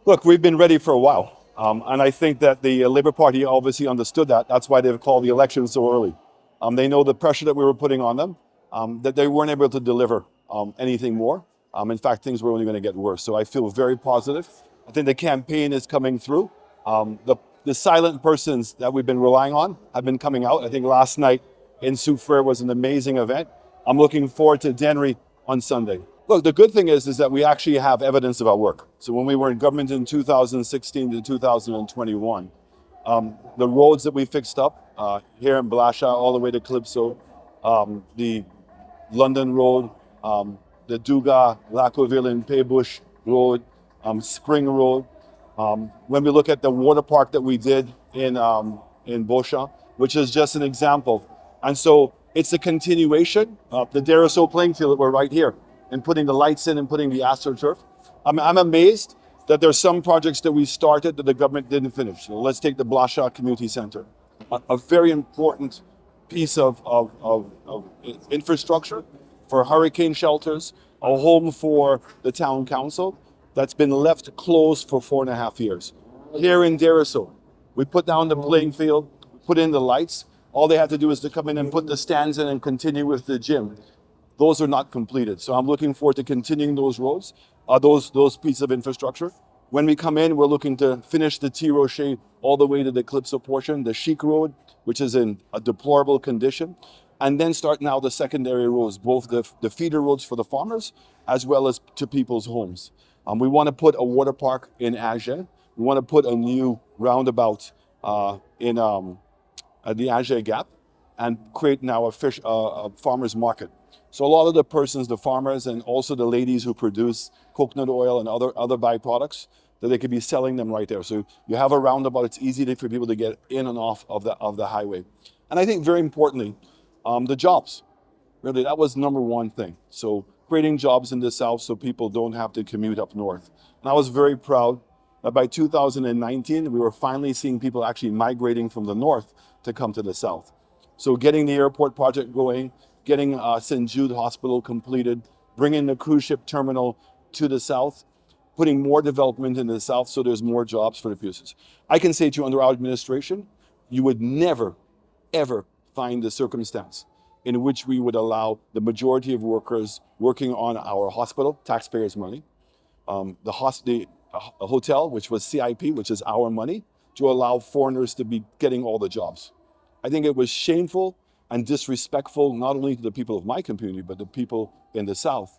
Look, we've been ready for a while. And I think that the Labour Party obviously understood that. That's why they've called the election so early. They know the pressure that we were putting on them, that they weren't able to deliver anything more. In fact, things were only going to get worse. So I feel very positive. I think the campaign is coming through. The silent persons that we've been relying on have been coming out. I think last night in Soufrière was an amazing event. I'm looking forward to Dennery on Sunday. Look, the good thing is that we actually have evidence of our work. So when we were in government in 2016 to 2021, the roads that we fixed up here in Blasha all the way to Calypso, the London Road, the Duga, Lacoville and Paybush Road, Spring Road. When we look at the water park that we did in Beauchamp, which is just an example. And so it's a continuation of the Deriso playing field that we're right here and putting the lights in and putting the AstroTurf. I'm amazed that there's some projects that we started that the government didn't finish. So let's take the Blasha Community Center, a very important piece of infrastructure for hurricane shelters, a home for the town council that's been left closed for 4.5 years. Here in Deriso, we put down the playing field, put in the lights. All they had to do is to come in and put the stands in and continue with the gym. Those are not completed. So I'm looking forward to continuing those roads, those pieces of infrastructure. When we come in, we're looking to finish the T. Rocher all the way to the Calypso portion, the Chic Road, which is in a deplorable condition, and then start now the secondary roads, both the feeder roads for the farmers as well as to people's homes. We want to put a water park in Agen. We want to put a new roundabout in at the Agen Gap and create now a farmer's market. So a lot of the persons, the farmers, and also the ladies who produce coconut oil and other byproducts, that they could be selling them right there. So you have a roundabout, it's easy for people to get in and off of the highway. And I think very importantly, the jobs. Really, that was number one thing. So creating jobs in the South so people don't have to commute up north. And I was very proud that by 2019, we were finally seeing people actually migrating from the north to come to the South. So getting the airport project going, getting St. Jude Hospital completed, bringing the cruise ship terminal to the South, putting more development in the South so there's more jobs for the producers. I can say to you, under our administration, you would never, ever find the circumstance in which we would allow the majority of workers working on our hospital, taxpayers' money, a hotel, which was CIP, which is our money, to allow foreigners to be getting all the jobs. I think it was shameful and disrespectful, not only to the people of my community, but the people in the South,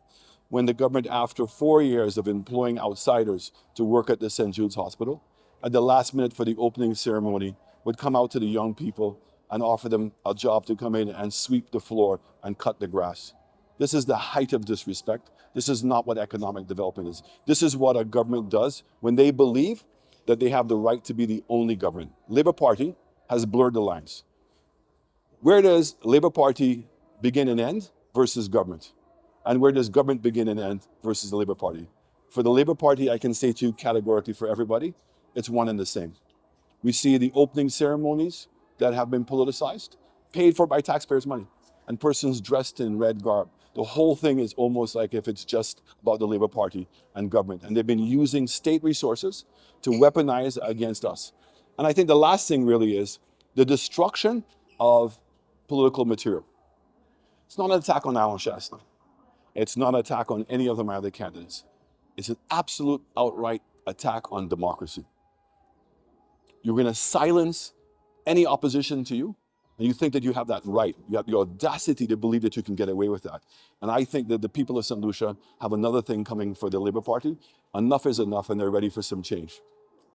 when the government, after 4 years of employing outsiders to work at the St. Jude's Hospital, at the last minute for the opening ceremony, would come out to the young people and offer them a job to come in and sweep the floor and cut the grass. This is the height of disrespect. This is not what economic development is. This is what a government does when they believe that they have the right to be the only government. Labour Party has blurred the lines. Where does Labour Party begin and end versus government? And where does government begin and end versus the Labour Party? For the Labour Party, I can say to you categorically for everybody, it's one and the same. We see the opening ceremonies that have been politicized, paid for by taxpayers' money, and persons dressed in red garb. The whole thing is almost like if it's just about the Labour Party and government. And they've been using state resources to weaponize against us. And I think the last thing really is the destruction of political material. It's not an attack on Alan Chastanet. It's not an attack on any of the other candidates. It's an absolute outright attack on democracy. You're going to silence any opposition to you, and you think that you have that right. You have the audacity to believe that you can get away with that. And I think that the people of St. Lucia have another thing coming for the Labour Party. Enough is enough, and they're ready for some change.